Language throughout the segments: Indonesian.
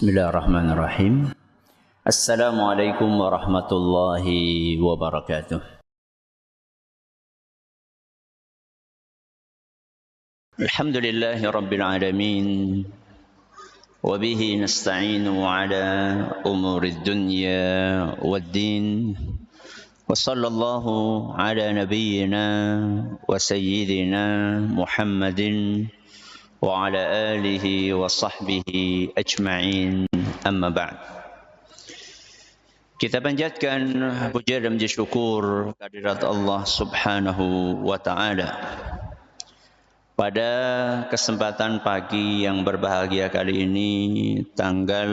Bismillahirrahmanirrahim. Assalamualaikum warahmatullahi wabarakatuh. Alhamdulillahi rabbil alamin. Wa bihi nasta'inu ala umurid dunya waddin. Wa sallallahu ala nabiyyina wa sayyidina Muhammadin wa ala alihi wa sahbihi ajma'in. Amma ba'd. Kita panjatkan puja dan puji syukur kehadirat Allah Subhanahu wa taala. Pada kesempatan pagi yang berbahagia kali ini, tanggal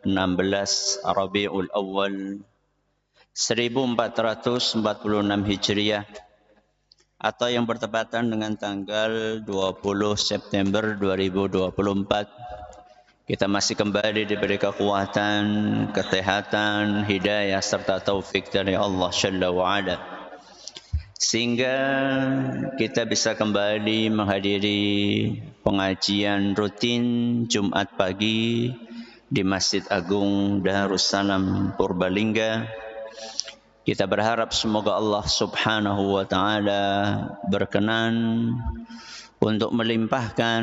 16 Rabiul Awal 1446 Hijriah, atau yang bertepatan dengan tanggal 20 September 2024, kita masih kembali diberi kekuatan, kesehatan, hidayah serta taufik dari Allah Jalla wa'ala, sehingga kita bisa kembali menghadiri pengajian rutin Jumat pagi di Masjid Agung Darussalam Purbalingga. Kita berharap semoga Allah Subhanahu wa taala berkenan untuk melimpahkan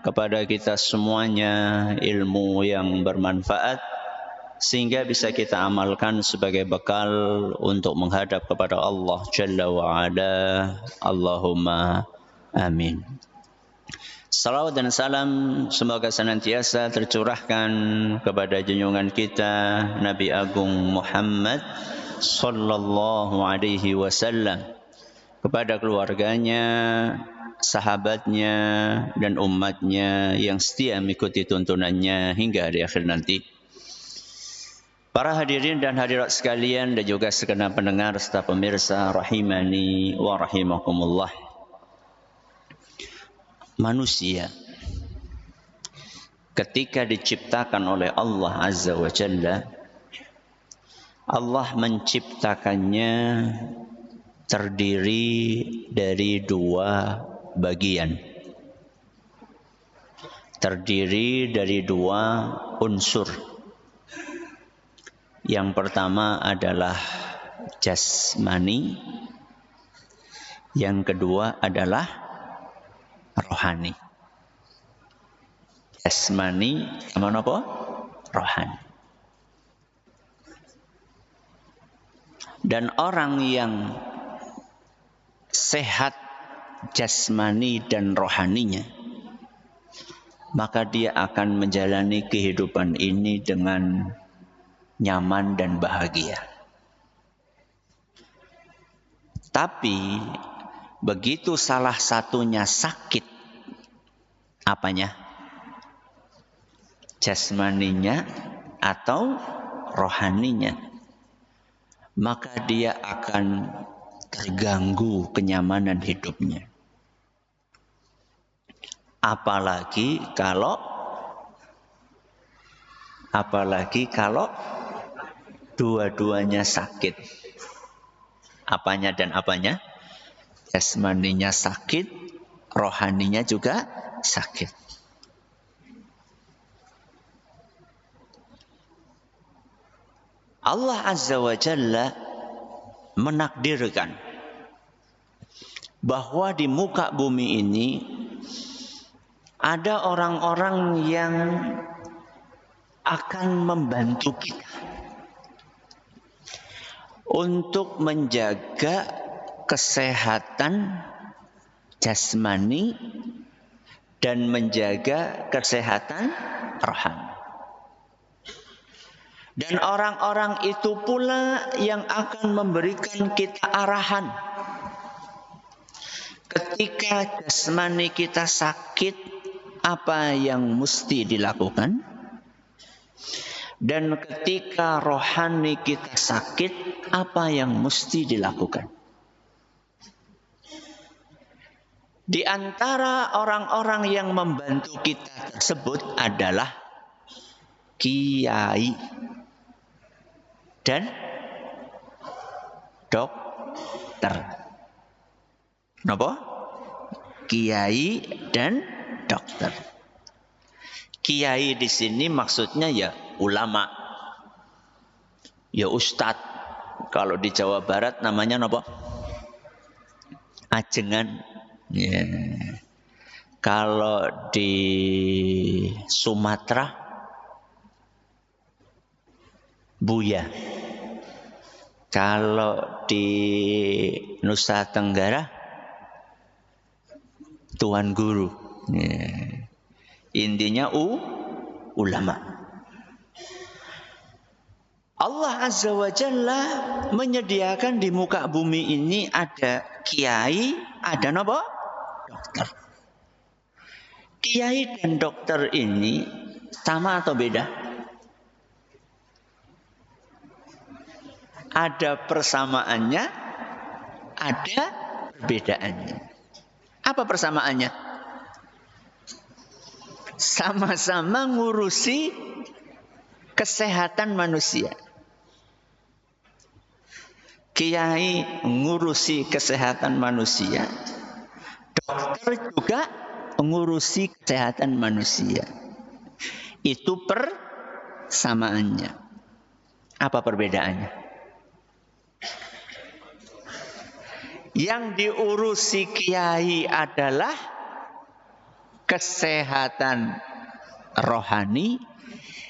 kepada kita semuanya ilmu yang bermanfaat, sehingga bisa kita amalkan sebagai bekal untuk menghadap kepada Allah Jalla wa'ala. Allahumma amin. Salawat dan salam semoga senantiasa tercurahkan kepada junjungan kita Nabi Agung Muhammad sallallahu alaihi wasallam, kepada keluarganya, sahabatnya, dan umatnya yang setia mengikuti tuntunannya hingga hari akhir nanti. Para hadirin dan hadirat sekalian, dan juga segenap pendengar serta pemirsa rahimani wa rahimakumullah. Manusia ketika diciptakan oleh Allah Azza wa Jalla, Allah menciptakannya terdiri dari dua bagian. Terdiri dari dua unsur. Yang pertama adalah jasmani. Yang kedua adalah rohani. Jasmani sama apa? Rohani. Dan orang yang sehat jasmani dan rohaninya, maka dia akan menjalani kehidupan ini dengan nyaman dan bahagia. Tapi begitu salah satunya sakit, apanya? Jasmaninya atau rohaninya, maka dia akan terganggu kenyamanan hidupnya. Apalagi kalau dua-duanya sakit. Apanya dan apanya? Jasmaninya sakit, rohaninya juga sakit. Allah Azza wa Jalla menakdirkan bahwa di muka bumi ini ada orang-orang yang akan membantu kita untuk menjaga kesehatan jasmani dan menjaga kesehatan rohani. Dan orang-orang itu pula yang akan memberikan kita arahan. Ketika jasmani kita sakit, apa yang mesti dilakukan? Dan ketika rohani kita sakit, apa yang mesti dilakukan? Di antara orang-orang yang membantu kita tersebut adalah kiai dan dokter. Kenapa? Kiai dan dokter. Kiai di sini maksudnya ya ulama, ya ustadz. Kalau di Jawa Barat namanya apa? Ajengan. Ya. Kalau di Sumatera, Buya. Kalau di Nusa Tenggara, Tuan Guru. Ya. Intinya ulama. Allah Azza wa Jalla menyediakan di muka bumi ini ada kiai, ada apa? Dokter. Kiai dan dokter ini sama atau beda? Ada persamaannya, ada perbedaannya. Apa persamaannya? Sama-sama ngurusi kesehatan manusia. Kiai ngurusi kesehatan manusia, dokter juga ngurusi kesehatan manusia. Itu persamaannya. Apa perbedaannya? Yang diurusi kiai adalah kesehatan rohani,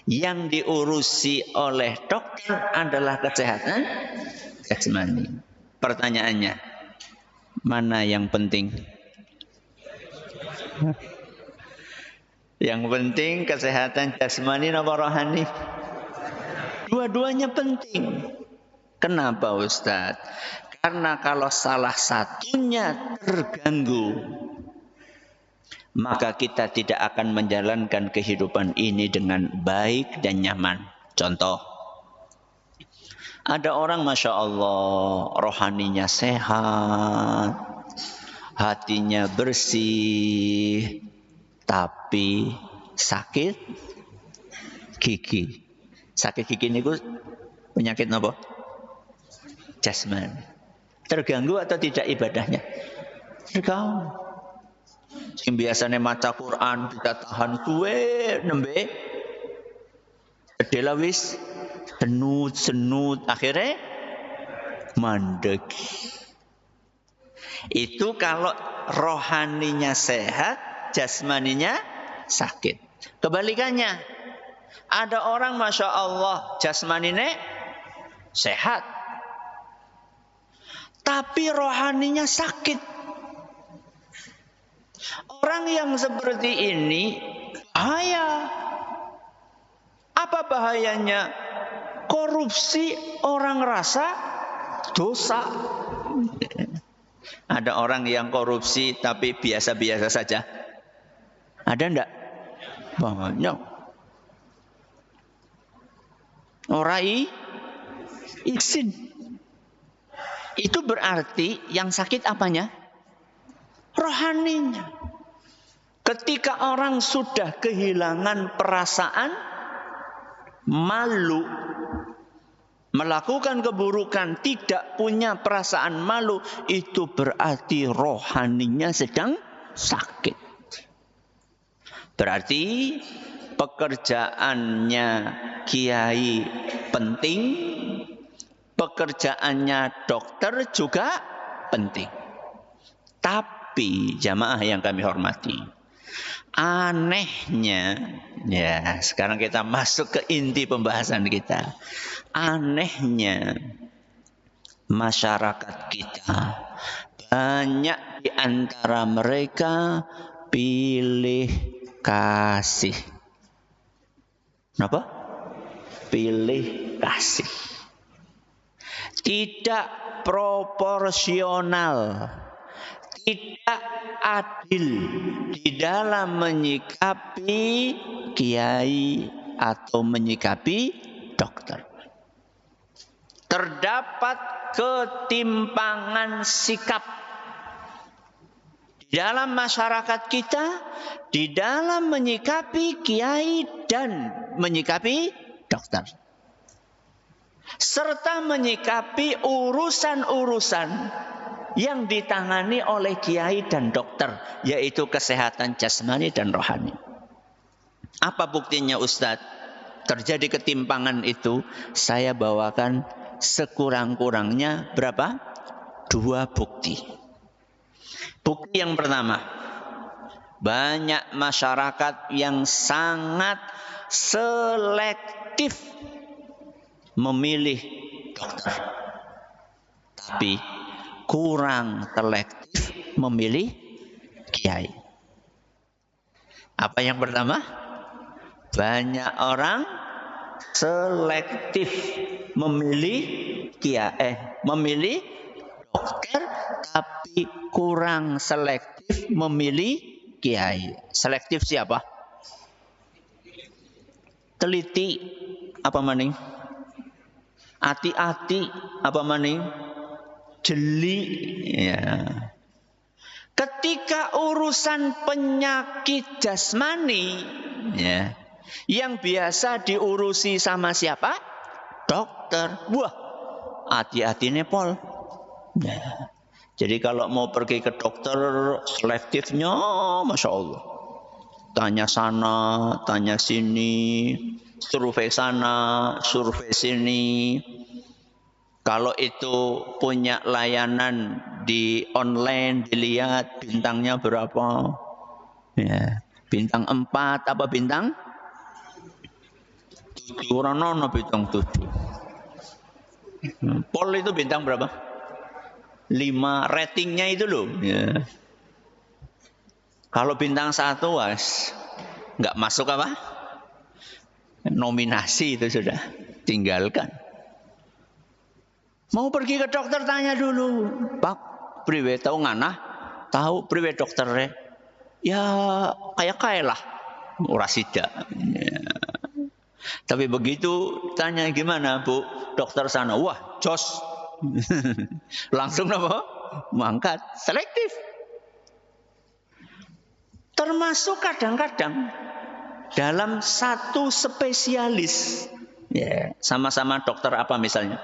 yang diurusi oleh dokter adalah kesehatan jasmani. Pertanyaannya, mana yang penting? Yang penting kesehatan jasmani atau rohani? Dua-duanya penting. Kenapa Ustadz? Karena kalau salah satunya terganggu, maka kita tidak akan menjalankan kehidupan ini dengan baik dan nyaman. Contoh, ada orang Masya Allah rohaninya sehat, hatinya bersih, tapi sakit gigi. Sakit gigi ini penyakit apa? Jasmani. Terganggu atau tidak ibadahnya? Terganggu. Yang biasanya maca Quran kita tahan tuwe nembe adalah wis senut akhirnya mandek. Itu kalau rohaninya sehat, jasmaninya sakit. Kebalikannya, ada orang Masya Allah jasmaninya sehat, tapi rohaninya sakit. Orang yang seperti ini bahaya. Apa bahayanya? Korupsi orang rasa dosa. Ada orang yang korupsi tapi biasa-biasa saja. Ada enggak? Banyak. Orang izin. Itu berarti yang sakit apanya? Rohaninya. Ketika orang sudah kehilangan perasaan malu, melakukan keburukan, tidak punya perasaan malu, itu berarti rohaninya sedang sakit. Berarti pekerjaannya kiai penting, pekerjaannya dokter juga penting. Tapi jamaah yang kami hormati, anehnya, ya sekarang kita masuk ke inti pembahasan kita. Anehnya masyarakat kita, banyak di antara mereka pilih kasih. Kenapa? Pilih kasih. Tidak proporsional, tidak adil di dalam menyikapi kiai atau menyikapi dokter. Terdapat ketimpangan sikap di dalam masyarakat kita, di dalam menyikapi kiai dan menyikapi dokter, serta menyikapi urusan-urusan yang ditangani oleh kiai dan dokter, yaitu kesehatan jasmani dan rohani. Apa buktinya Ustadz? Terjadi ketimpangan itu, saya bawakan sekurang-kurangnya berapa? 2 bukti. Bukti yang pertama, banyak masyarakat yang sangat selektif memilih dokter, tapi kurang selektif memilih kiai. Apa yang pertama? Banyak orang selektif memilih memilih dokter, tapi kurang selektif memilih kiai. Selektif siapa? Teliti apa maning? Hati-hati apa maning? Jeli. Ya. Ketika urusan penyakit jasmani, ya, yang biasa diurusi sama siapa? Dokter. Wah, hati-hati Nepal. Ya. Jadi kalau mau pergi ke dokter, selektifnya Masya Allah. Tanya sana, tanya sini, survei sana, survei sini. Kalau itu punya layanan di online, dilihat bintangnya berapa. Ya, bintang 4 apa bintang? 7, orang bintang 7. Pol itu bintang berapa? 5, ratingnya itu loh. Ya. Kalau bintang 1, was, nggak masuk apa? Nominasi itu sudah, tinggalkan. Mau pergi ke dokter tanya dulu, Pak, priwe tahu nganah? Tahu priwe dokternya? Ya kayak lah, ora sida. Ya. Tapi begitu tanya gimana Bu, dokter sana, wah jos, langsung apa? Mangkat, selektif. Termasuk kadang-kadang dalam satu spesialis, ya, sama-sama dokter apa misalnya?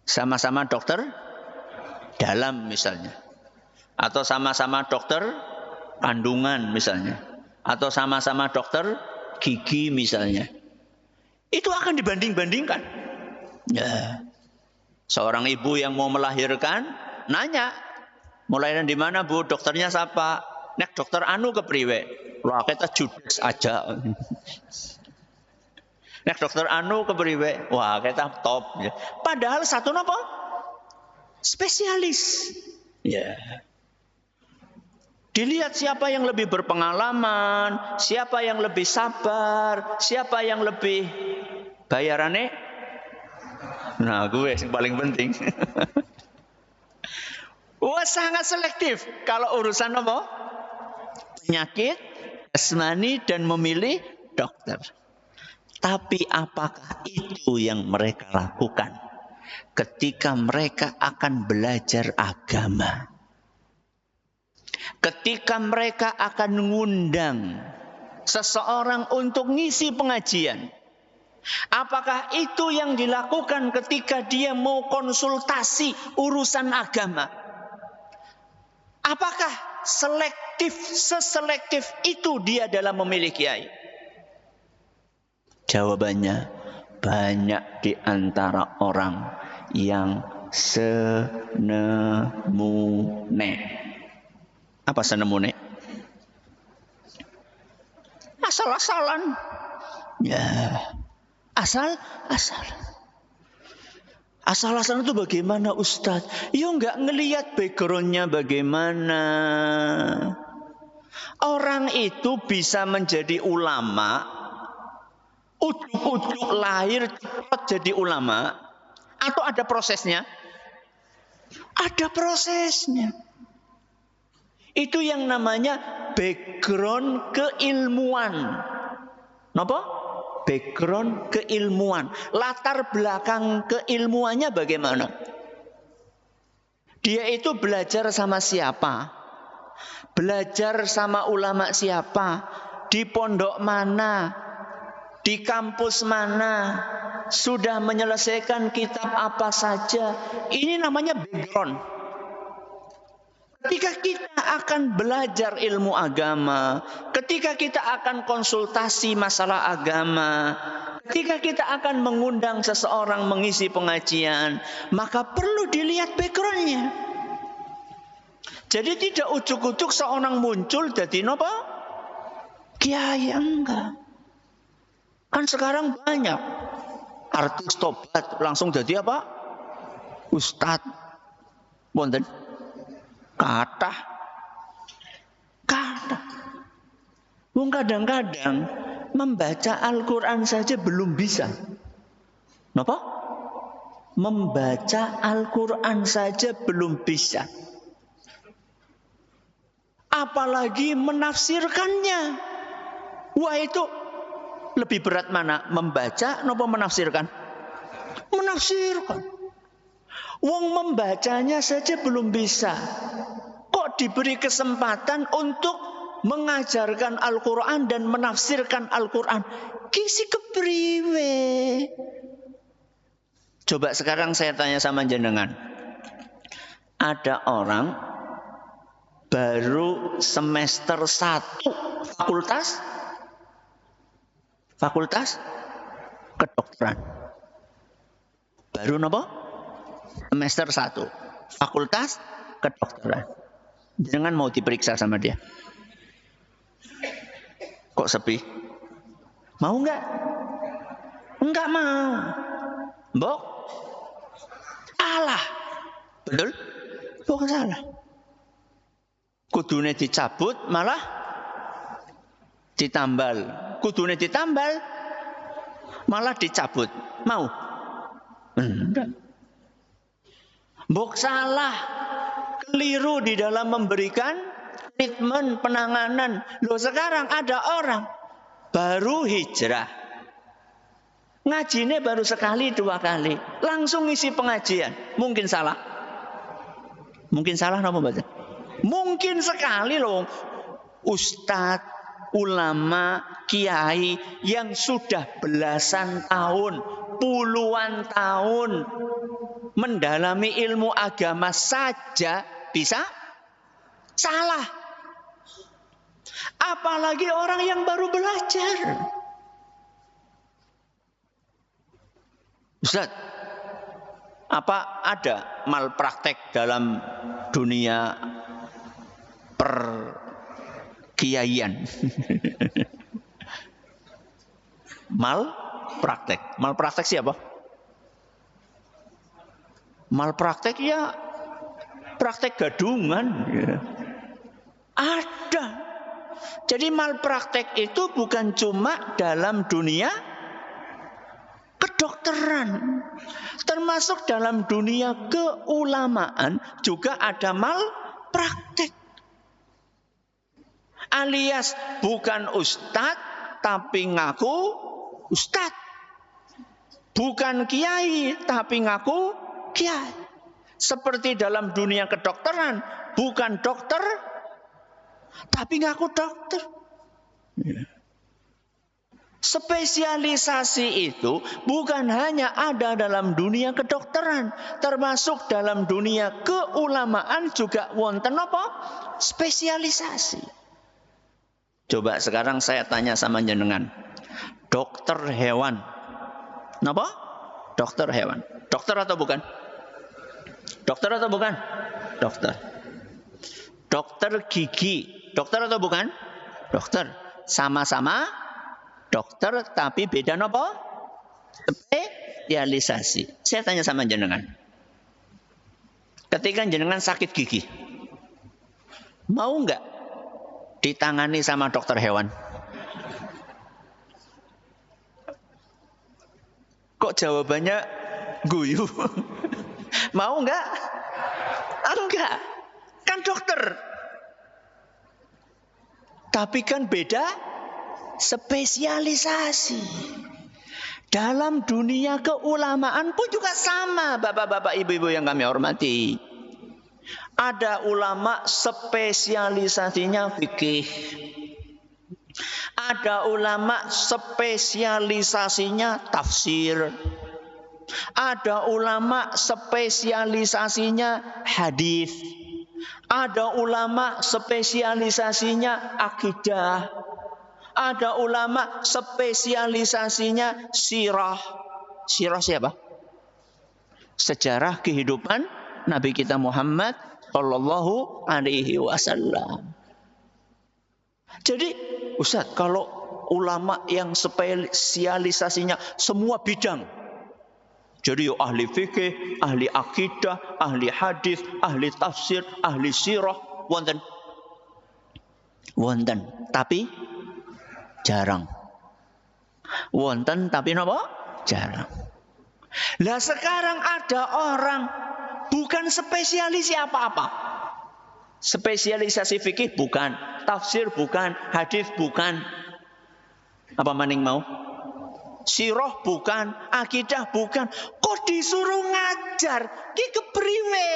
Sama-sama dokter dalam misalnya, atau sama-sama dokter kandungan misalnya, atau sama-sama dokter gigi misalnya, itu akan dibanding-bandingkan. Ya. Seorang ibu yang mau melahirkan nanya, mau lahiran di mana Bu? Dokternya siapa? Nek dokter anu kepriwe? Wah kita judes aja. Nek dokter anu kepriwe? Wah kita top. Ya. Padahal satu apa? Spesialis. Ya. Dilihat siapa yang lebih berpengalaman, siapa yang lebih sabar, siapa yang lebih bayarannya. Nah, gue yang paling penting. Wah, sangat selektif kalau urusan apa? Penyakit jasmani dan memilih dokter. Tapi apakah itu yang mereka lakukan ketika mereka akan belajar agama? Ketika mereka akan mengundang seseorang untuk ngisi pengajian, apakah itu yang dilakukan ketika dia mau konsultasi urusan agama? Apakah seselektif itu dia dalam memilih kiai? Jawabannya, banyak di antara orang yang senemune. Apa senemune? Asal-asalan. Ya. Asal-asalan itu bagaimana Ustadz? Ya enggak ngelihat backgroundnya bagaimana. Orang itu bisa menjadi ulama, ujuk-ujuk lahir cepat jadi ulama, atau ada prosesnya? Ada prosesnya. Itu yang namanya background keilmuan. Napa? Background keilmuan. Latar belakang keilmuannya bagaimana? Dia itu belajar sama siapa? Belajar sama ulama siapa? Di pondok mana? Di kampus mana? Sudah menyelesaikan kitab apa saja? Ini namanya background. Ketika kita akan belajar ilmu agama, ketika kita akan konsultasi masalah agama, ketika kita akan mengundang seseorang mengisi pengajian, maka perlu dilihat background-nya. Jadi tidak ujuk-ujuk seorang muncul jadi apa? Kiai, enggak. Kan sekarang banyak artis tobat langsung jadi apa? Ustadz. Wonten kata. Wong kadang-kadang membaca Al-Quran saja belum bisa. Kenapa? Membaca Al-Quran saja belum bisa. Apalagi menafsirkannya. Wah, itu lebih berat mana? Membaca atau menafsirkan? Menafsirkan. Wong membacanya saja belum bisa. Kok diberi kesempatan untuk mengajarkan Al-Quran dan menafsirkan Al-Quran? Kisi kepriwe. Coba sekarang saya tanya sama jenengan. Ada orang baru semester 1 fakultas kedokteran. Baru apa? Semester 1 fakultas kedokteran. Jangan mau diperiksa sama dia. Kok sepi? Mau enggak? Enggak mau. Mbok? Alah. Betul? Bukan salah. Kudune dicabut malah ditambal. Kudune ditambal malah dicabut. Mau? Enggak. Mbok salah. Keliru di dalam memberikan treatment, penanganan. Loh, sekarang ada orang baru hijrah. Ngajinya baru sekali 2 kali. Langsung isi pengajian. Mungkin salah. Mungkin salah apa baca? Mungkin sekali loh. Ustadz, ulama, kiai yang sudah belasan tahun, puluhan tahun mendalami ilmu agama saja bisa salah. Apalagi orang yang baru belajar. Ustaz, apa ada malpraktek dalam dunia perkiaian? Malpraktek siapa? Malpraktek ya praktek gadungan. Ya. Ada. Jadi malpraktek itu bukan cuma dalam dunia kedokteran. Termasuk dalam dunia keulamaan juga ada malpraktek. Alias bukan ustadz tapi ngaku ustadz. Bukan kiai tapi ngaku kiai. Seperti dalam dunia kedokteran, bukan dokter tapi ngaku dokter. Spesialisasi itu bukan hanya ada dalam dunia kedokteran, termasuk dalam dunia keulamaan juga wonten apa? Spesialisasi. Coba sekarang saya tanya sama jenengan. Dokter hewan. Napa? Dokter hewan. Dokter atau bukan? Dokter atau bukan? Dokter. Dokter gigi. Dokter atau bukan? Dokter. Sama-sama dokter tapi beda apa? Spesialisasi. Saya tanya sama jenengan. Ketika jenengan sakit gigi, mau enggak ditangani sama dokter hewan? Kok jawabannya guyu? Mau enggak? Enggak. Kan dokter. Tapi kan beda spesialisasi. Dalam dunia keulamaan pun juga sama, bapak-bapak, ibu-ibu yang kami hormati. Ada ulama spesialisasinya fikih. Ada ulama spesialisasinya tafsir. Ada ulama spesialisasinya hadis. Ada ulama spesialisasinya akidah. Ada ulama spesialisasinya sirah. Sirah siapa? Sejarah kehidupan Nabi kita Muhammad sallallahu alaihi wasallam. Jadi, Ustaz, kalau ulama yang spesialisasinya semua bidang. Jadi ahli fikih, ahli akidah, ahli hadis, ahli tafsir, ahli sirah, wonten. Wonten, tapi jarang. Wonten tapi napa? Jarang. Lah sekarang ada orang bukan spesialis apa-apa. Spesialisasi fikih bukan, tafsir bukan, hadis bukan. Apa maning mau? Sirah bukan, akidah bukan. Kok disuruh ngajar? Ki kepriwe?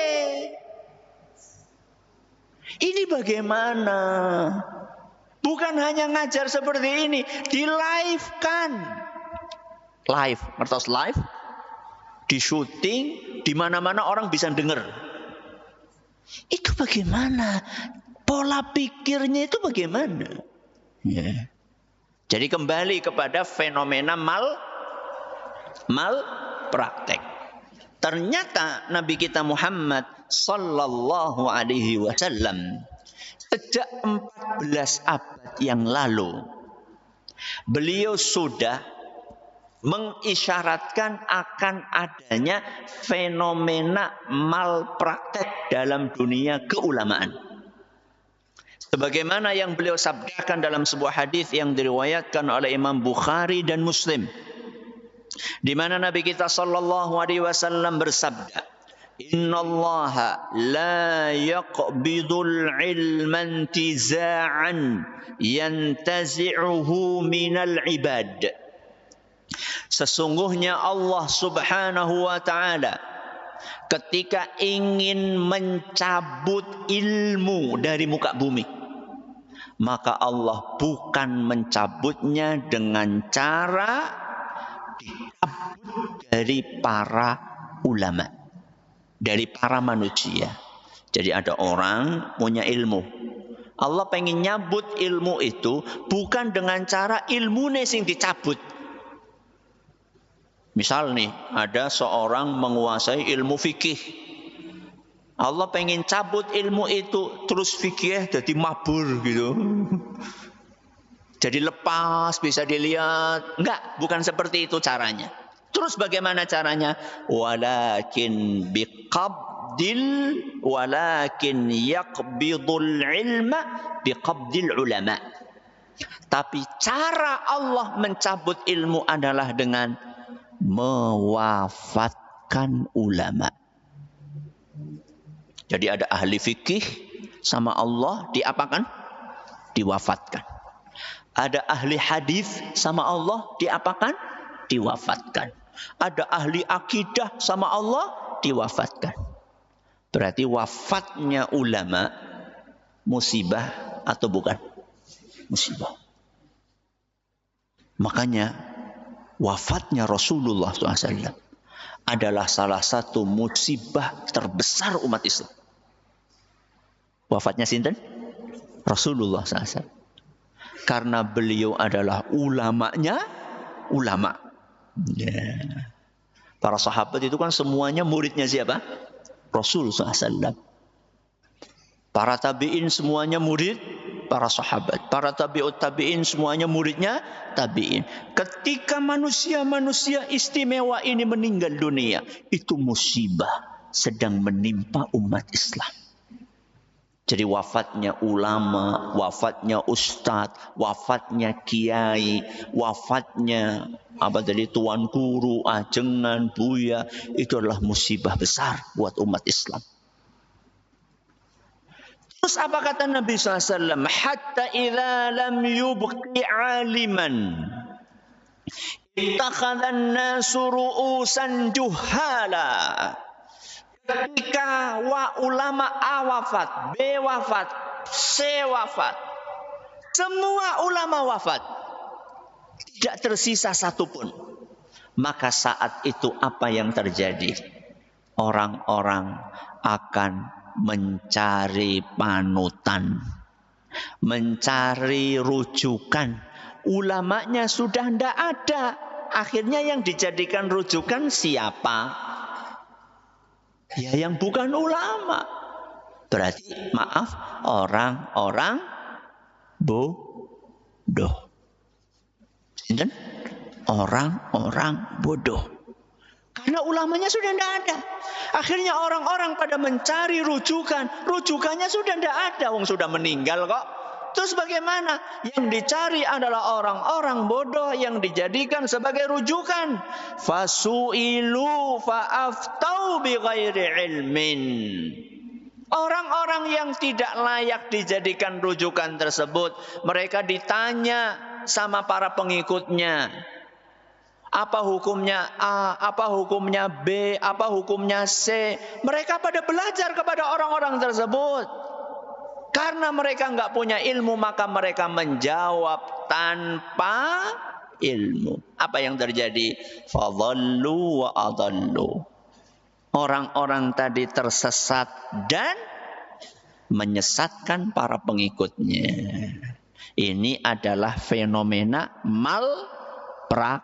Ini bagaimana? Bukan hanya ngajar seperti ini, di live kan. Live, ngertos live? Di syuting, di mana-mana orang bisa dengar. Itu bagaimana? Pola pikirnya itu bagaimana? Ya. Jadi kembali kepada fenomena mal praktek. Ternyata Nabi kita Muhammad sallallahu alaihi wasallam sejak 14 abad yang lalu beliau sudah mengisyaratkan akan adanya fenomena malpraktek dalam dunia keulamaan. Sebagaimana yang beliau sabdakan dalam sebuah hadis yang diriwayatkan oleh Imam Bukhari dan Muslim, di mana Nabi kita sallallahu alaihi wasallam bersabda, "Innallaha la yaqbidul ilma intiza'an yantazi'uhu minal ibad." Sesungguhnya Allah Subhanahu wa taala ketika ingin mencabut ilmu dari muka bumi, maka Allah bukan mencabutnya dengan cara dicabut dari para ulama, dari para manusia. Jadi ada orang punya ilmu, Allah pengen nyabut ilmu itu bukan dengan cara ilmune sing dicabut. Misal nih, ada seorang menguasai ilmu fikih, Allah pengen cabut ilmu itu, terus fikih jadi mabur gitu. Jadi lepas, bisa dilihat. Enggak, bukan seperti itu caranya. Terus bagaimana caranya? Walakin yaqbidul ilma biqabdil ulama. Tapi cara Allah mencabut ilmu adalah dengan mewafatkan ulama. Jadi ada ahli fikih sama Allah diapakan? Diwafatkan. Ada ahli hadis sama Allah diapakan? Diwafatkan. Ada ahli akidah sama Allah diwafatkan. Berarti wafatnya ulama musibah atau bukan? Musibah. Makanya wafatnya Rasulullah SAW adalah salah satu musibah terbesar umat Islam. Wafatnya sinten? Rasulullah SAW. Karena beliau adalah ulamanya ulama. Ya. Para sahabat itu kan semuanya muridnya siapa? Rasul SAW. Para tabi'in semuanya murid para sahabat. Para tabi'ut tabi'in semuanya muridnya tabi'in. Ketika manusia-manusia istimewa ini meninggal dunia, itu musibah sedang menimpa umat Islam. Jadi wafatnya ulama, wafatnya ustadz, wafatnya kiai, wafatnya tuan guru, ajengan, buya, itu adalah musibah besar buat umat Islam. Terus apa kata Nabi SAW? Hatta idza lam yubqi aliman ittakhadhan nasu ru'usan juhala. Ketika ulama A wafat, B wafat, C wafat, semua ulama wafat, tidak tersisa satupun. Maka saat itu apa yang terjadi? Orang-orang akan mencari panutan, mencari rujukan. Ulamanya sudah tidak ada. Akhirnya yang dijadikan rujukan siapa? Ya yang bukan ulama. Berarti maaf, orang-orang bodoh. Sinten? Orang-orang bodoh. Karena ulamanya sudah tidak ada. Akhirnya orang-orang pada mencari rujukan. Rujukannya sudah tidak ada. Wong sudah meninggal kok. Terus bagaimana? Yang dicari adalah orang-orang bodoh yang dijadikan sebagai rujukan. Fasu'ilu fa'aftau bighairi ilmin. Orang-orang yang tidak layak dijadikan rujukan tersebut, mereka ditanya sama para pengikutnya. Apa hukumnya A, apa hukumnya B, apa hukumnya C. Mereka pada belajar kepada orang-orang tersebut. Karena mereka nggak punya ilmu, maka mereka menjawab tanpa ilmu. Apa yang terjadi? Fadhallu wa adallu. Orang-orang tadi tersesat dan menyesatkan para pengikutnya. Ini adalah fenomena malpraktek.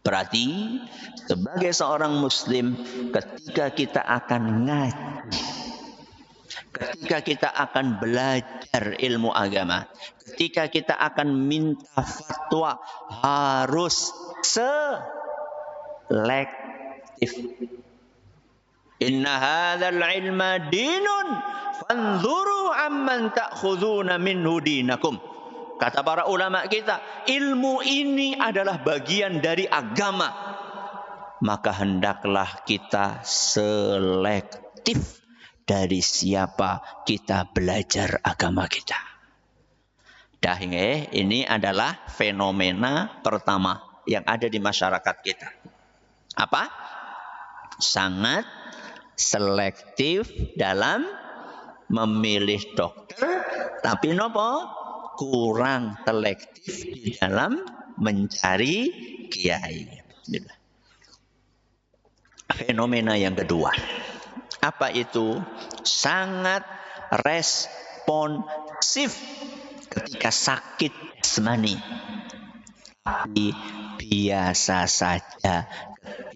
Berarti sebagai seorang muslim, ketika kita akan ngaji, ketika kita akan belajar ilmu agama, ketika kita akan minta fatwa, harus selektif. Inna hadzal ilma dinun fanzuru amman ta'khuduna minhu dinakum. Kata para ulama kita, ilmu ini adalah bagian dari agama. Maka hendaklah kita selektif dari siapa kita belajar agama kita. Ini adalah fenomena pertama yang ada di masyarakat kita. Apa? Sangat selektif dalam memilih dokter, tapi nopo? Kurang selektif di dalam mencari kiai. Fenomena yang kedua. Apa itu? Sangat responsif ketika sakit jasmani. Tapi biasa saja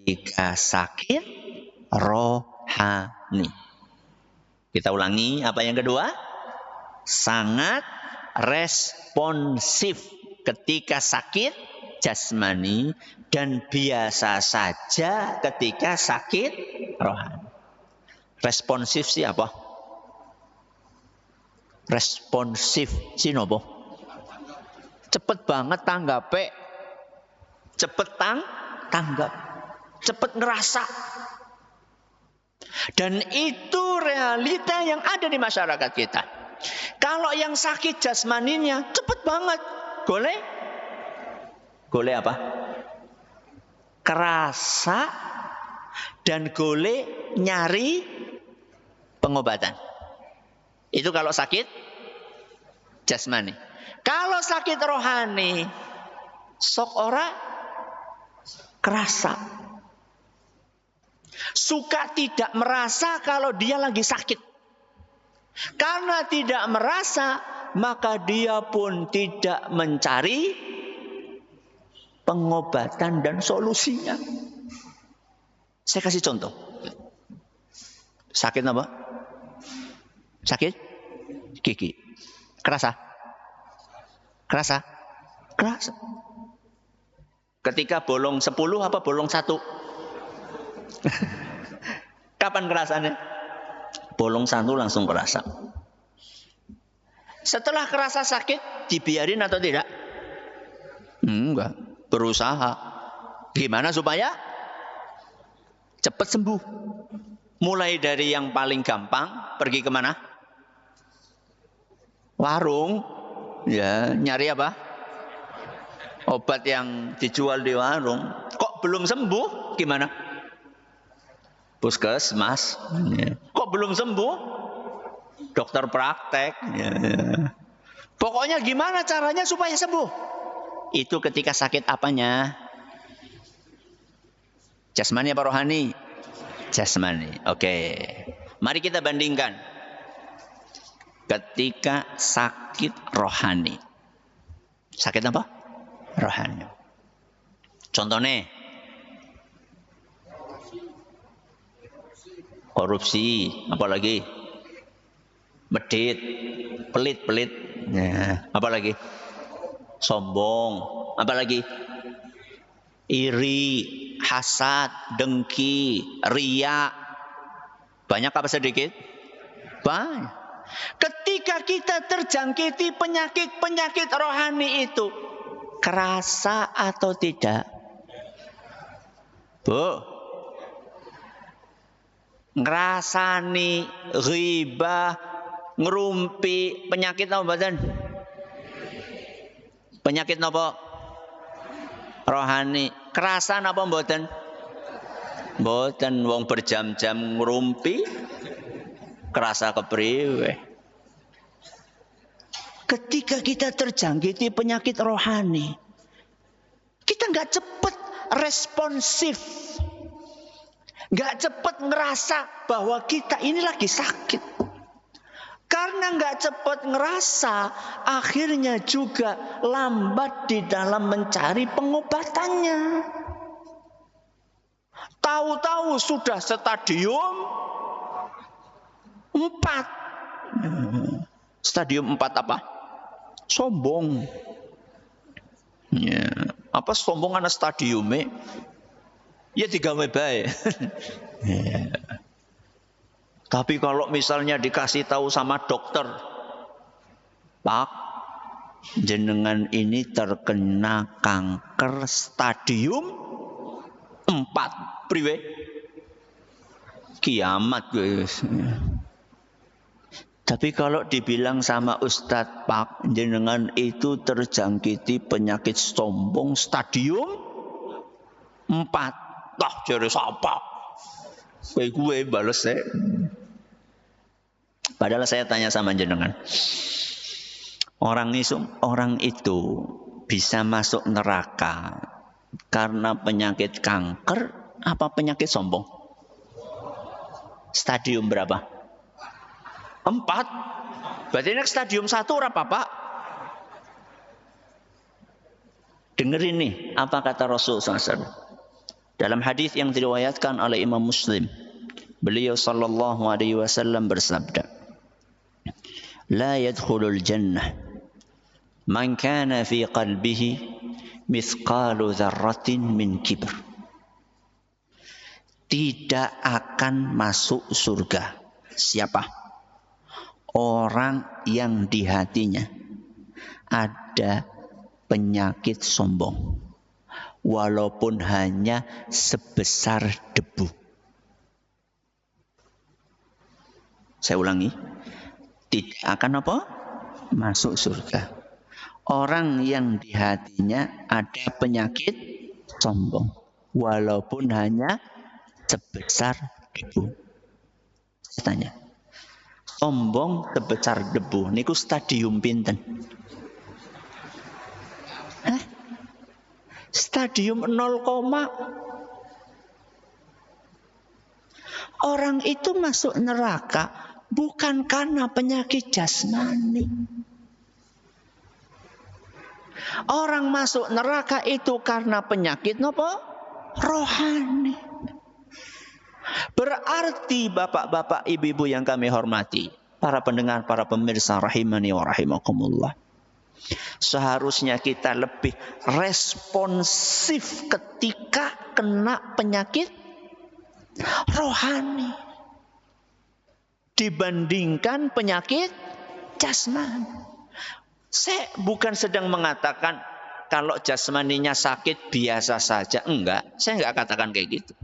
ketika sakit rohani. Kita ulangi, apa yang kedua? Sangat responsif ketika sakit jasmani dan biasa saja ketika sakit rohani. Responsif siapa? Responsif sinopo? Cepet banget tanggape. Cepet tanggap. Cepet ngerasa. Dan itu realita yang ada di masyarakat kita. Kalau yang sakit jasmaninya cepet banget. Golek apa? Kerasa dan golek nyari pengobatan. Itu kalau sakit jasmani. Kalau sakit rohani, sok ora kerasa. Suka tidak merasa kalau dia lagi sakit. Karena tidak merasa, maka dia pun tidak mencari pengobatan dan solusinya. Saya kasih contoh. Sakit apa? Sakit gigi. Kerasa? Kerasa? Kerasa. Ketika bolong 10 apa bolong 1? Kapan kerasanya? Bolong 1 langsung kerasa. Setelah kerasa sakit, dibiarin atau tidak? Enggak. Berusaha. Gimana supaya cepat sembuh? Mulai dari yang paling gampang, pergi kemana? Warung. Ya, nyari apa? Obat yang dijual di warung. Kok belum sembuh? Gimana? Puskesmas. Ya. Kok belum sembuh? Dokter praktek. Ya. Pokoknya gimana caranya supaya sembuh? Itu ketika sakit apanya? Jasmani apa rohani? jasmani. Oke. Mari kita bandingkan. Ketika sakit rohani. Sakit apa? Rohani. Contohnya korupsi, apalagi medit, pelit, ya, apalagi sombong, apalagi iri, hasad, dengki, riya. Banyak apa sedikit? Banyak. Ketika kita terjangkiti penyakit rohani itu, kerasa atau tidak? Bu, ngerasani ghibah, ngerumpi, penyakit apa badan? Penyakit apa? Rohani. Kerasa apa mboten? Mboten, wong berjam-jam ngerumpi, kerasa kepriwe. Ketika kita terjangkiti penyakit rohani, kita nggak cepat responsif, nggak cepat ngerasa bahwa kita ini lagi sakit. Karena nggak cepat ngerasa, akhirnya juga lambat di dalam mencari pengobatannya. Tahu-tahu sudah stadium 4. Stadium 4 apa? Sombong. Ya, apa sombong ana stadiume? Ya digawe bae. Ya. Tapi kalau misalnya dikasih tahu sama dokter, Pak, jenengan ini terkena kanker stadium 4. Priwe? Kiamat guys. Tapi kalau dibilang sama Ustadz, Pak, jenengan itu terjangkiti penyakit sombong stadium 4. Tah jare sapa? Gue bales saya. Padahal saya tanya sama jenengan. Orang itu bisa masuk neraka karena penyakit kanker apa penyakit sombong? Stadium berapa? 4. Berarti ini stadium 1 ora apa-apa. Dengerin nih apa kata Rasul SAW. Dalam hadis yang diriwayatkan oleh Imam Muslim, beliau sallallahu alaihi wasallam bersabda, "La yadkhulul jannah man kana fi qalbihi mithqalu dzarratin min kibr." Tidak akan masuk surga. Siapa? Orang yang di hatinya ada penyakit sombong, walaupun hanya sebesar debu. Saya ulangi, tidak akan apa? Masuk surga. Orang yang di hatinya ada penyakit sombong, walaupun hanya sebesar debu. Saya tanya, sombong sebesar debu, niku stadium pinten? Hah? Stadium 0, orang itu masuk neraka bukan karena penyakit jasmani. Orang masuk neraka itu karena penyakit apa? Rohani. Berarti bapak-bapak, ibu-ibu yang kami hormati, para pendengar, para pemirsa rahimani wa rahimakumullah, seharusnya kita lebih responsif ketika kena penyakit rohani dibandingkan penyakit jasmani. Saya bukan sedang mengatakan kalau jasmaninya sakit biasa saja, enggak. Saya enggak katakan kayak gitu.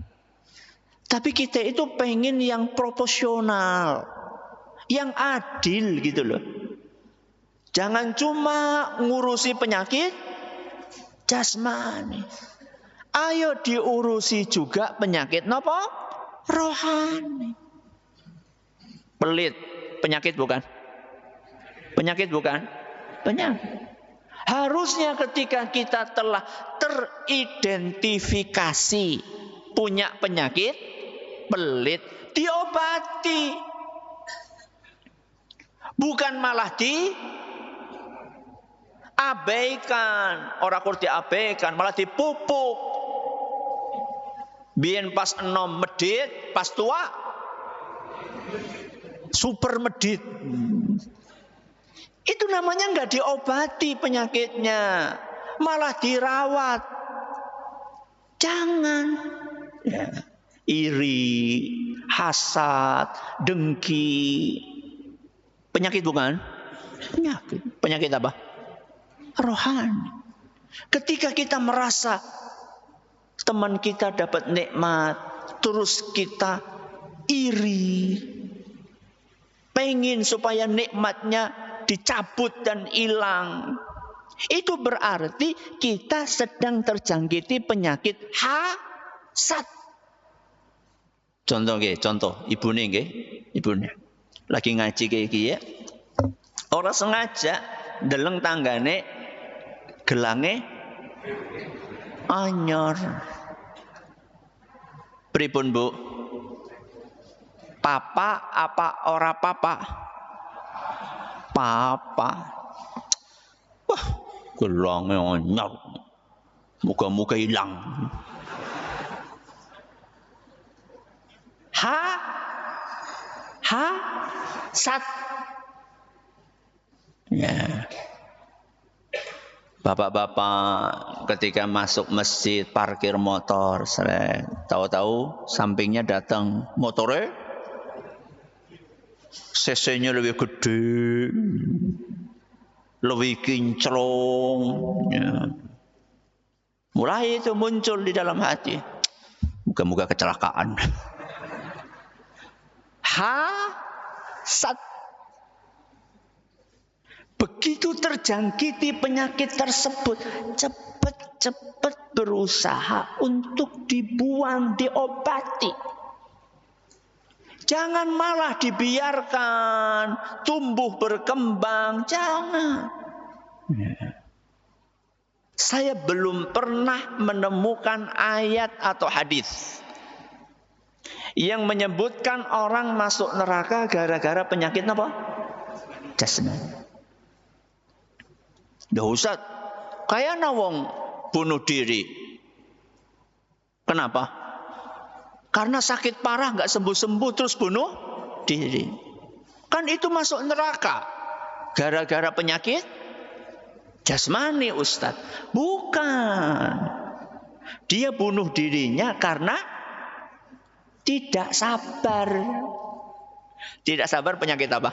Tapi kita itu pengen yang proporsional, yang adil gitu loh. Jangan cuma ngurusi penyakit jasmani. Ayo diurusi juga penyakit napa? Rohani. Pelit, penyakit bukan? Penyakit bukan? Penyakit. Harusnya ketika kita telah teridentifikasi punya penyakit, pelit, diobati. Bukan malah diabaikan. Orang kur diabaikan, malah dipupuk. Biyen pas enom medit, pas tua super medit. Itu namanya nggak diobati penyakitnya, malah dirawat. Jangan ya. Iri, hasad, dengki. Penyakit bukan? Penyakit. Penyakit apa? Rohani. Ketika kita merasa teman kita dapat nikmat, terus kita iri, pengen supaya nikmatnya dicabut dan hilang, itu berarti kita sedang terjangkiti penyakit hasad. Contoh ibune lagi ngaji kayak gini ya. Orang sengaja deleng tanggane gelange anyar. Pripun Bu? Papa apa ora papa? Papa. Wah, gelange anyar. Muka-muka hilang. Sat. Ya. Bapak-bapak ketika masuk masjid parkir motor, tahu-tahu sampingnya datang motornya, cc-nya lebih gede, lebih kinclong. Ya. Mulai itu muncul di dalam hati, muka-muka kecelakaan. Hasad. Begitu terjangkiti penyakit tersebut, cepat-cepat berusaha untuk dibuang, diobati. Jangan malah dibiarkan tumbuh berkembang, jangan. Saya belum pernah menemukan ayat atau hadis yang menyebutkan orang masuk neraka gara-gara penyakit apa? Jasmani. Dah Ustaz, kayak nawong bunuh diri. Kenapa? Karena sakit parah nggak sembuh-sembuh terus bunuh diri. Kan itu masuk neraka gara-gara penyakit jasmani Ustaz. Bukan. Dia bunuh dirinya karena tidak sabar. Tidak sabar penyakit apa?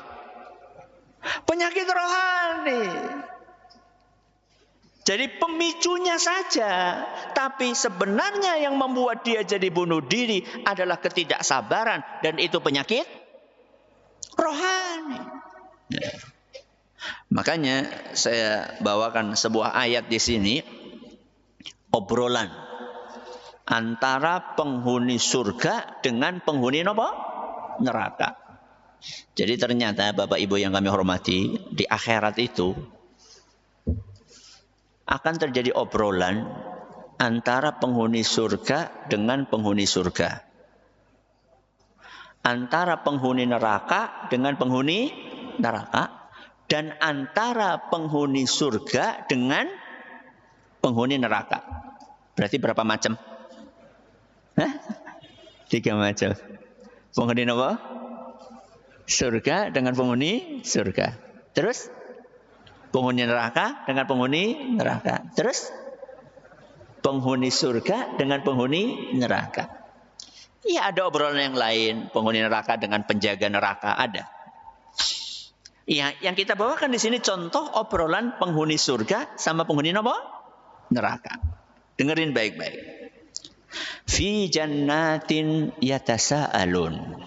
Penyakit rohani. Jadi pemicunya saja. Tapi sebenarnya yang membuat dia jadi bunuh diri adalah ketidaksabaran. Dan itu penyakit rohani. Ya. Makanya saya bawakan sebuah ayat di sini. Obrolan antara penghuni surga dengan penghuni apa? Neraka. Jadi ternyata Bapak Ibu yang kami hormati, di akhirat itu akan terjadi obrolan antara penghuni surga dengan penghuni surga. Antara penghuni neraka dengan penghuni neraka. Dan antara penghuni surga dengan penghuni neraka. Berarti berapa macam? 3 macam. Penghuni apa? Surga dengan penghuni surga. Terus? Penghuni neraka dengan penghuni neraka. Terus penghuni surga dengan penghuni neraka. Ya ada obrolan yang lain. Penghuni neraka dengan penjaga neraka ada. Ya, yang kita bawakan di sini contoh obrolan penghuni surga sama penghuni apa? Neraka. Dengerin baik-baik. Fi jannatin yatasaalun.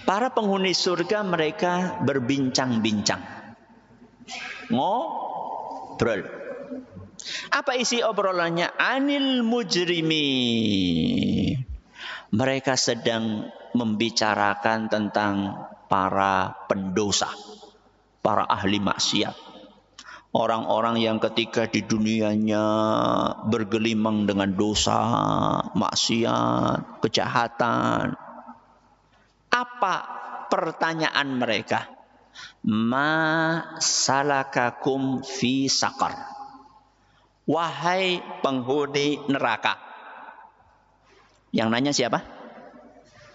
Para penghuni surga mereka berbincang-bincang. Ngobrol. Apa isi obrolannya? Anil mujrimi. Mereka sedang membicarakan tentang para pendosa. Para ahli maksiat. Orang-orang yang ketika di dunianya bergelimang dengan dosa, maksiat, kejahatan. Apa pertanyaan mereka? Ma salakakum fi saqar. Wahai penghuni neraka. Yang nanya siapa?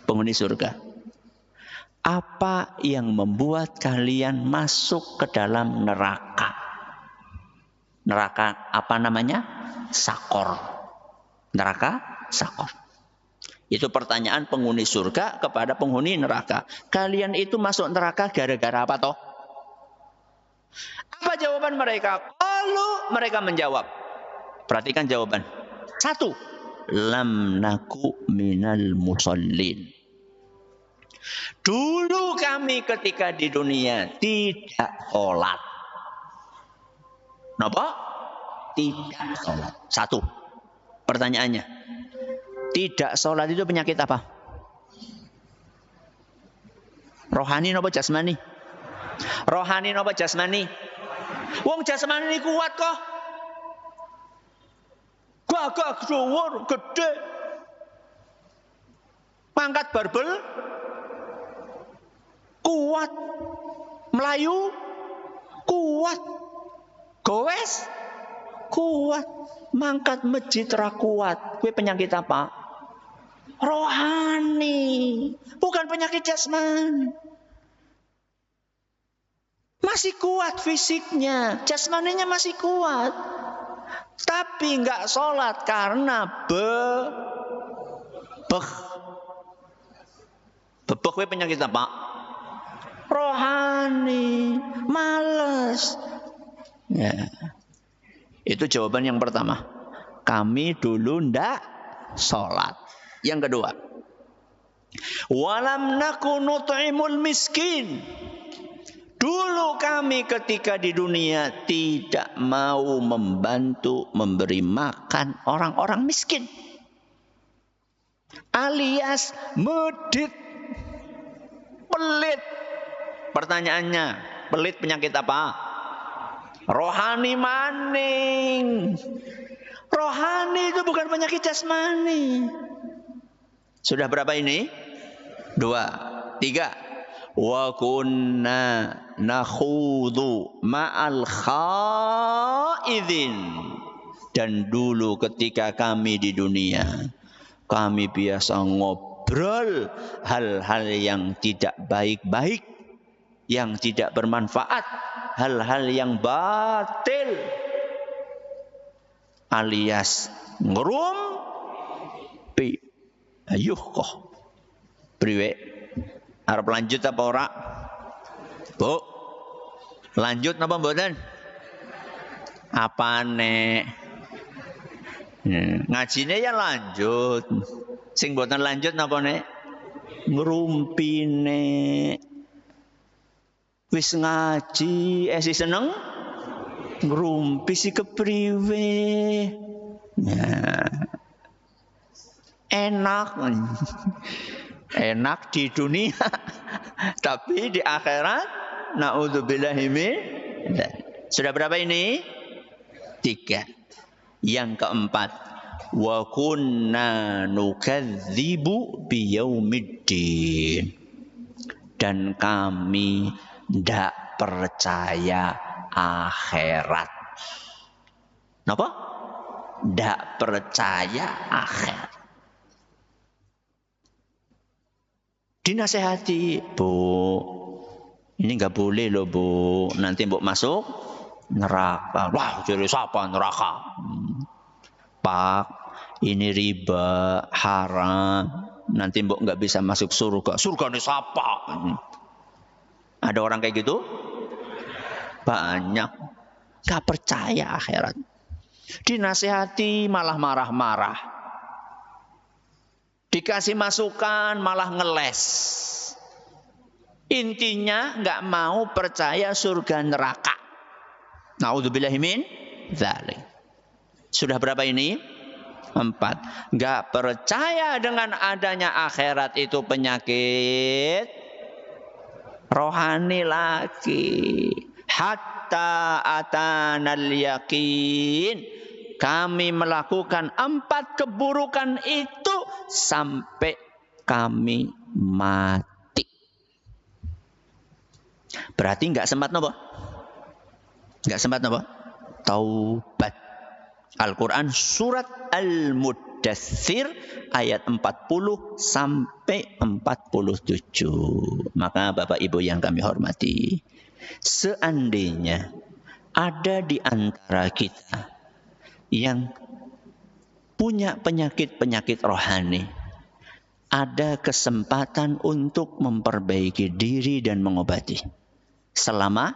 Penghuni surga. Apa yang membuat kalian masuk ke dalam neraka? Neraka apa namanya? Sakor. Neraka sakor. Itu pertanyaan penghuni surga kepada penghuni neraka. Kalian itu masuk neraka gara-gara apa toh? Apa jawaban mereka? Kalau mereka menjawab. Perhatikan jawaban. 1. Lam naku minal musallin. Dulu kami ketika di dunia tidak sholat. Kenapa? Tidak sholat. 1. Pertanyaannya. Tidak sholat itu penyakit apa? Rohani napa jasmani? Rohani napa jasmani? Wong jasmani ini kuat kok. Gagah dhuwur gede. Pangkat barbel kuat. Melayu kuat. Gowes kuat. Mangkat masjid ra kuat. Kuwi penyakit apa? Rohani. Bukan penyakit jasmani. Masih kuat fisiknya, jasmaninya masih kuat. Tapi enggak sholat karena bebek. Bebek kuwi penyakit apa? Rohani, males. Ya. Itu jawaban yang pertama. Kami dulu ndak sholat. Yang kedua. Walam naku nut'imul miskin. Dulu kami ketika di dunia tidak mau membantu memberi makan orang-orang miskin. Alias medit. Pelit. Pertanyaannya, pelit penyakit apa? Rohani maning. Rohani itu bukan penyakit jasmani. Sudah berapa ini? 2, 3. Wa kunna nakhudu ma'al khaidin. Dan dulu ketika kami di dunia, kami biasa ngobrol hal-hal yang tidak baik-baik, yang tidak bermanfaat, hal-hal yang batil, alias ngerumpi. Ayuh kok priwe. Arep lanjut apa ora? Bu, lanjut napa mboten? Apane? Ngajine ya lanjut. Sing mboten lanjut napa nek? Ngrumpine. Wis ngaji, si seneng ngrumpi si kepriwe. Nah. Enak. Enak di dunia, tapi di akhirat naudzubillahi min. Sudah berapa ini? 3. Yang keempat, wa kunna nukadzibu biyaumiddin. Dan kami tidak percaya akhirat. Napa? Tidak percaya akhirat. Dinasehati, Bu, ini nggak boleh loh Bu, nanti mbok masuk neraka. Wah, jadi siapa neraka? Pak, ini riba, haram, nanti mbok nggak bisa masuk surga. Surga ini siapa? Ada orang kayak gitu? Banyak, nggak percaya akhirat. Dinasehati malah marah-marah. Dikasih masukan malah ngeles. Intinya nggak mau percaya surga neraka. Naudzubillahi min dzalik. Sudah berapa ini? 4. Nggak percaya dengan adanya akhirat itu penyakit rohani lagi. Hatta hatta atanal yaqin. Kami melakukan 4 keburukan itu sampai kami mati. Berarti enggak sempat napa? Enggak sempat napa? Taubat. Al-Quran surat Al-Muddathir ayat 40 sampai 47. Maka Bapak Ibu yang kami hormati, seandainya ada di antara kita yang punya penyakit-penyakit rohani, ada kesempatan untuk memperbaiki diri dan mengobati. Selama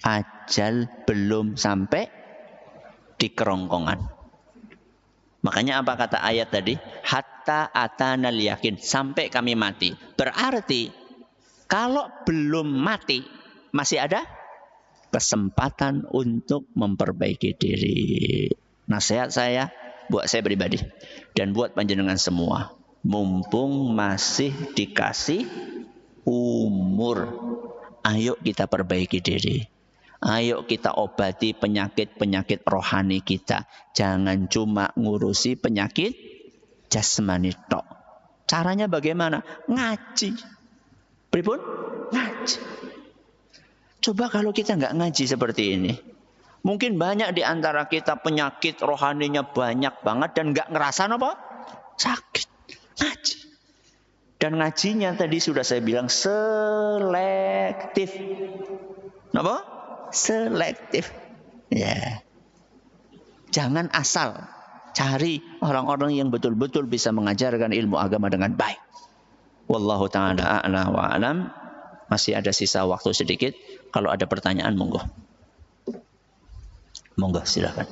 ajal belum sampai di kerongkongan. Makanya apa kata ayat tadi? Hatta atanal yakin, sampai kami mati. Berarti kalau belum mati masih ada kesempatan untuk memperbaiki diri. Nasihat saya buat saya pribadi dan buat panjenengan semua, mumpung masih dikasih umur, ayo kita perbaiki diri. Ayo kita obati penyakit-penyakit rohani kita. Jangan cuma ngurusi penyakit jasmani tok. Caranya bagaimana? Ngaji. Pripun? Ngaji. Coba kalau kita nggak ngaji seperti ini, mungkin banyak di antara kita penyakit rohaninya banyak banget dan nggak ngerasa apa? Sakit. Ngaji. Dan ngajinya tadi sudah saya bilang selektif. Apa? Selektif. Ya. Jangan asal cari orang-orang yang betul-betul bisa mengajarkan ilmu agama dengan baik. Wallahu ta'ala a'la wa alam. Masih ada sisa waktu sedikit. Kalau ada pertanyaan, monggo. Monggo, silakan.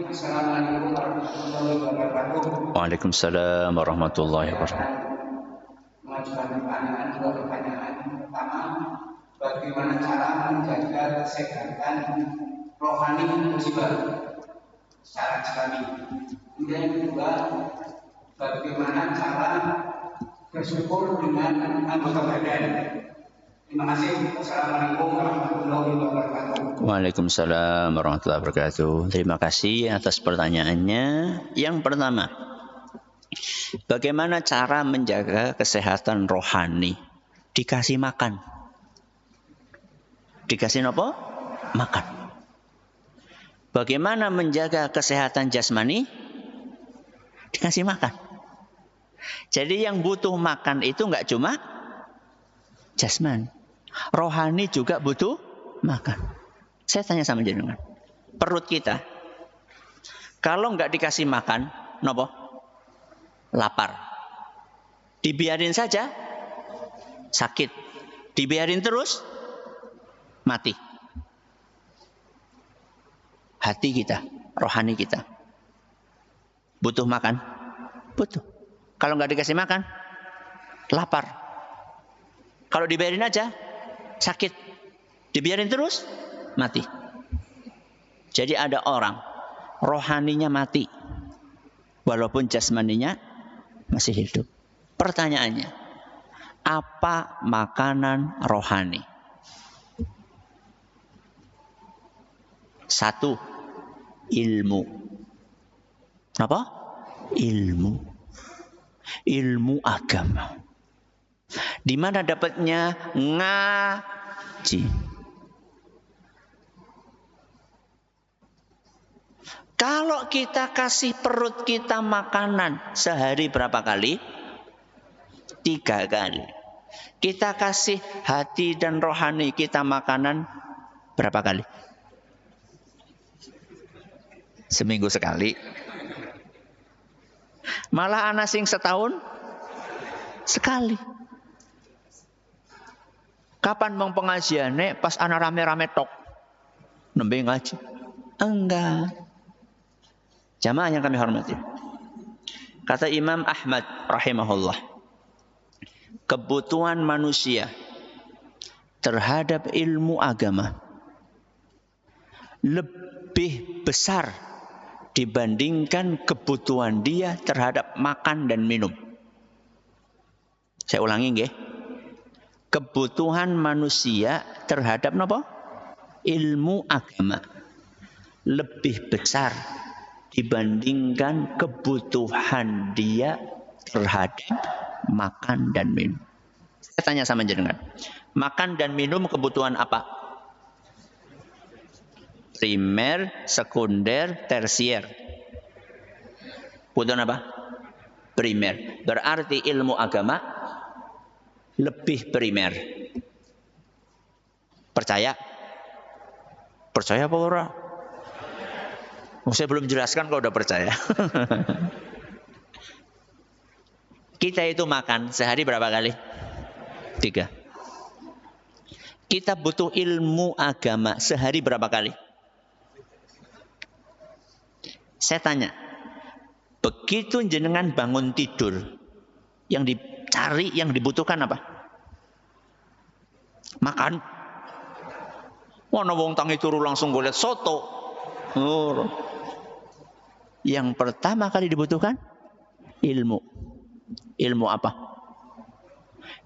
Assalamualaikum warahmatullahi wabarakatuh. Waalaikumsalam warahmatullahi wabarakatuh. Mengajukan pertanyaan, 2 pertanyaan. Pertama, bagaimana cara menjaga kesehatan rohani musibah secara Islami? Kemudian yang kedua, bagaimana cara bersyukur dengan anggota badan? Terima kasih. Assalamualaikum warahmatullahi wabarakatuh. Waalaikumsalam warahmatullahi wabarakatuh. Terima kasih atas pertanyaannya. Yang pertama, bagaimana cara menjaga kesehatan rohani? Dikasih makan. Dikasih apa? Makan. Bagaimana menjaga kesehatan jasmani? Dikasih makan. Jadi yang butuh makan itu enggak cuma jasmani. Rohani juga butuh makan. Saya tanya sama jenengan, perut kita kalau nggak dikasih makan, nopo? Lapar. Dibiarin saja, sakit. Dibiarin terus, mati. Hati kita, rohani kita, butuh makan, butuh. Kalau nggak dikasih makan, lapar. Kalau dibiarin aja, sakit. Dibiarin terus, mati. Jadi ada orang rohaninya mati walaupun jasmaninya masih hidup. Pertanyaannya, apa makanan rohani? 1, ilmu. Apa? Ilmu. Ilmu agama. Di mana dapatnya? Ngaji. Kalau kita kasih perut kita makanan sehari berapa kali? 3 kali. Kita kasih hati dan rohani kita makanan berapa kali? Seminggu sekali. Malah anak sing setahun sekali. Kapan mau pengajiannya? Pas anak rame-rame tok. Nembe ngaji. Enggak. Jamaah yang kami hormati. Kata Imam Ahmad rahimahullah, kebutuhan manusia terhadap ilmu agama lebih besar dibandingkan kebutuhan dia terhadap makan dan minum. Saya ulangi nggih. Kebutuhan manusia terhadap napa? Ilmu agama lebih besar dibandingkan kebutuhan dia terhadap makan dan minum. Saya tanya sama jenengan. Makan dan minum kebutuhan apa? Primer, sekunder, tersier. Kebutuhan apa? Primer. Berarti ilmu agama lebih primer. Percaya? Percaya apa ora? Saya belum jelaskan kalau udah percaya. Kita itu makan sehari berapa kali? 3. Kita butuh ilmu agama sehari berapa kali? Saya tanya, begitu jenengan bangun tidur, yang dicari, yang dibutuhkan apa? Makan. Mana wong tangi turu langsung golek soto. Yang pertama kali dibutuhkan ilmu. Ilmu apa?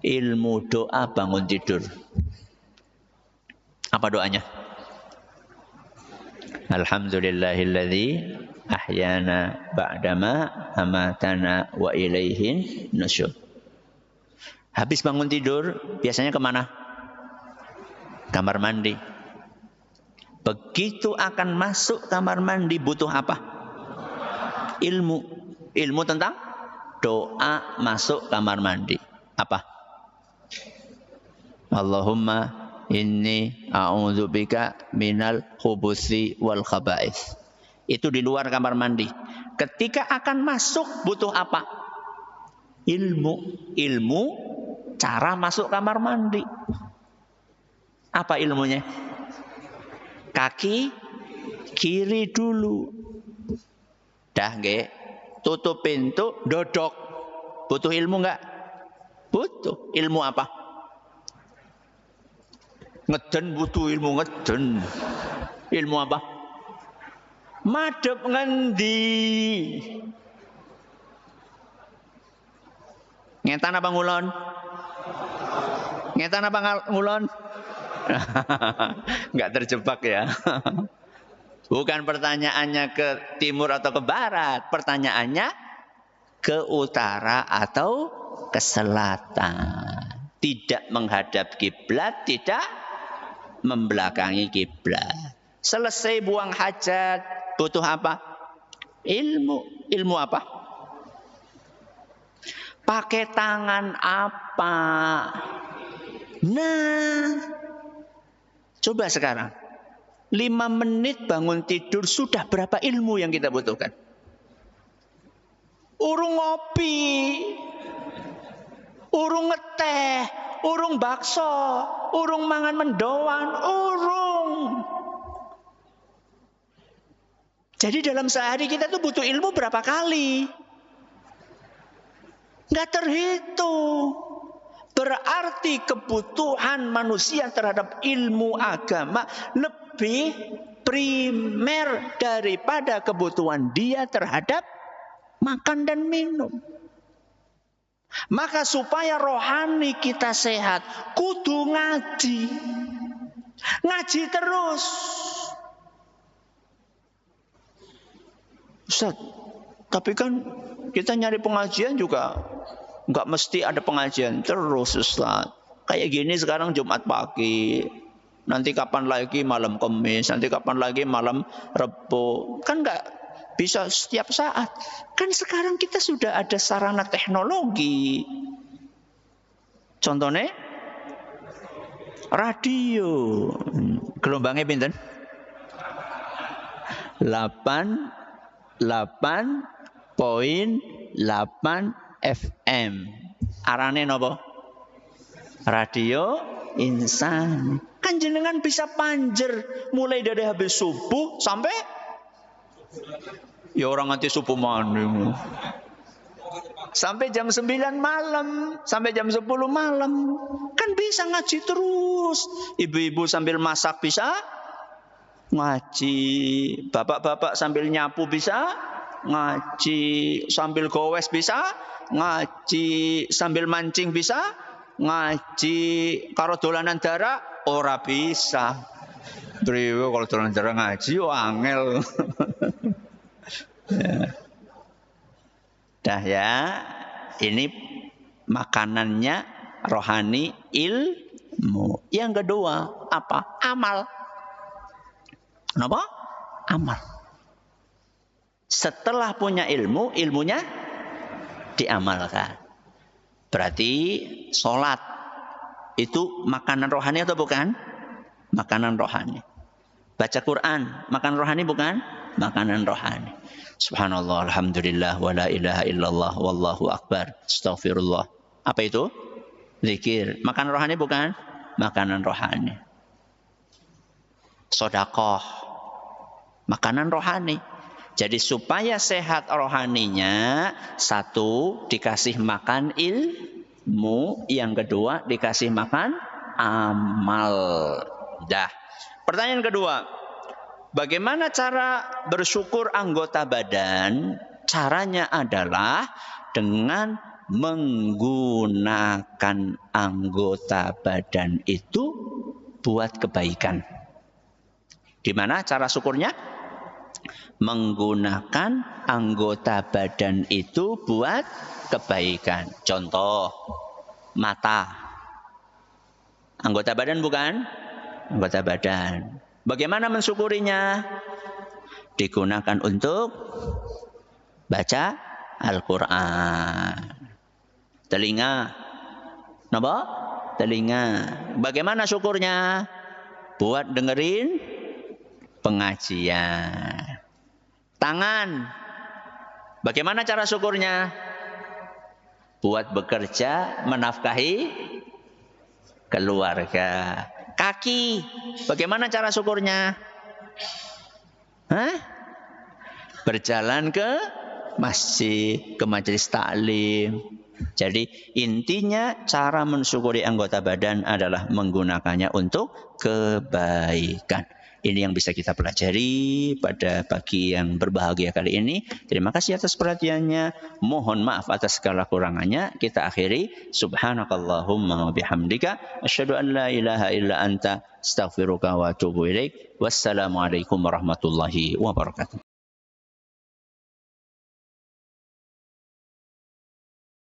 Ilmu doa bangun tidur. Apa doanya? Alhamdulillahilladzi ahyana ba'dama amatana wa ilaihin nusyur. Habis bangun tidur, biasanya kemana? Kamar mandi. Begitu akan masuk kamar mandi, butuh apa? Ilmu. Ilmu tentang doa masuk kamar mandi. Apa? Allahumma inni a'udzubika minal khubuthi wal khaba'ith. Itu di luar kamar mandi. Ketika akan masuk, butuh apa? Ilmu. Ilmu cara masuk kamar mandi. Apa ilmunya? Kaki kiri dulu. Dah nggih. Tutup pintu, dodok. Butuh ilmu enggak? Butuh. Ilmu apa? Ngeden butuh ilmu ngeden. Ilmu apa? Madhep ngendi? Ngetan apa ngulon? Ngetan apa ngulon? Enggak terjebak ya. Bukan pertanyaannya ke timur atau ke barat, pertanyaannya ke utara atau ke selatan. Tidak menghadap kiblat, tidak membelakangi kiblat. Selesai buang hajat, butuh apa? Ilmu. Ilmu apa? Pakai tangan apa? Nah, coba sekarang. 5 menit bangun tidur sudah berapa ilmu yang kita butuhkan? Urung ngopi, urung ngeteh, urung bakso, urung mangan mendoan, urung. Jadi dalam sehari kita tuh butuh ilmu berapa kali? Nggak terhitung. Berarti kebutuhan manusia terhadap ilmu agama lebih primer daripada kebutuhan dia terhadap makan dan minum. Maka supaya rohani kita sehat, kudu ngaji. Ngaji terus. Ustaz, tapi kan kita nyari pengajian juga nggak mesti ada pengajian terus, Ustaz. Kayak gini sekarang Jumat pagi, nanti kapan lagi malam Kamis, nanti kapan lagi malam Rebo. Kan nggak bisa setiap saat. Kan sekarang kita sudah ada sarana teknologi. Contohnya radio. Gelombangnya pinten? 88.8 FM. Arane napa? Radio Insan. Kan jenengan bisa panjer mulai dari habis subuh sampai ya orang nanti subuh malam. Sampai jam 9 malam, sampai jam 10 malam. Kan bisa ngaji terus. Ibu-ibu sambil masak bisa ngaji. Bapak-bapak sambil nyapu bisa ngaji, sambil gowes bisa ngaji, sambil mancing bisa ngaji, karo dolanan darah ora bisa. Priwe kalau dolanan darah ngaji angel. Ya. Dah ya, ini makanannya rohani ilmu. Yang kedua apa? Amal. Apa? Amal. Setelah punya ilmu, ilmunya diamalkan. Berarti sholat itu makanan rohani atau bukan? Makanan rohani. Baca Quran, makanan rohani bukan? Makanan rohani. Subhanallah, alhamdulillah, wa la ilaha illallah, wallahu akbar, astaghfirullah. Apa itu? Zikir. Makanan rohani bukan? Makanan rohani. Sedekah. Makanan rohani. Jadi supaya sehat rohaninya, satu dikasih makan ilmu, yang kedua dikasih makan amal. Dah. Pertanyaan kedua, bagaimana cara bersyukur anggota badan? Caranya adalah dengan menggunakan anggota badan itu buat kebaikan. Di mana cara syukurnya? Menggunakan anggota badan itu buat kebaikan. Contoh, mata. Anggota badan bukan? Anggota badan. Bagaimana mensyukurinya? Digunakan untuk baca Al-Quran. Telinga. Napa? Telinga. Bagaimana syukurnya? Buat dengerin pengajian. Tangan. Bagaimana cara syukurnya? Buat bekerja, menafkahi keluarga. Kaki. Bagaimana cara syukurnya? Berjalan ke masjid, ke majelis taklim. Jadi intinya cara mensyukuri anggota badan adalah menggunakannya untuk kebaikan. Ini yang bisa kita pelajari pada pagi yang berbahagia kali ini. Terima kasih atas perhatiannya. Mohon maaf atas segala kurangannya. Kita akhiri. Subhanakallahumma wa bihamdika. Asyhadu an la ilaha illa anta. Astaghfiruka wa atubu ilaik. Wassalamualaikum warahmatullahi wabarakatuh.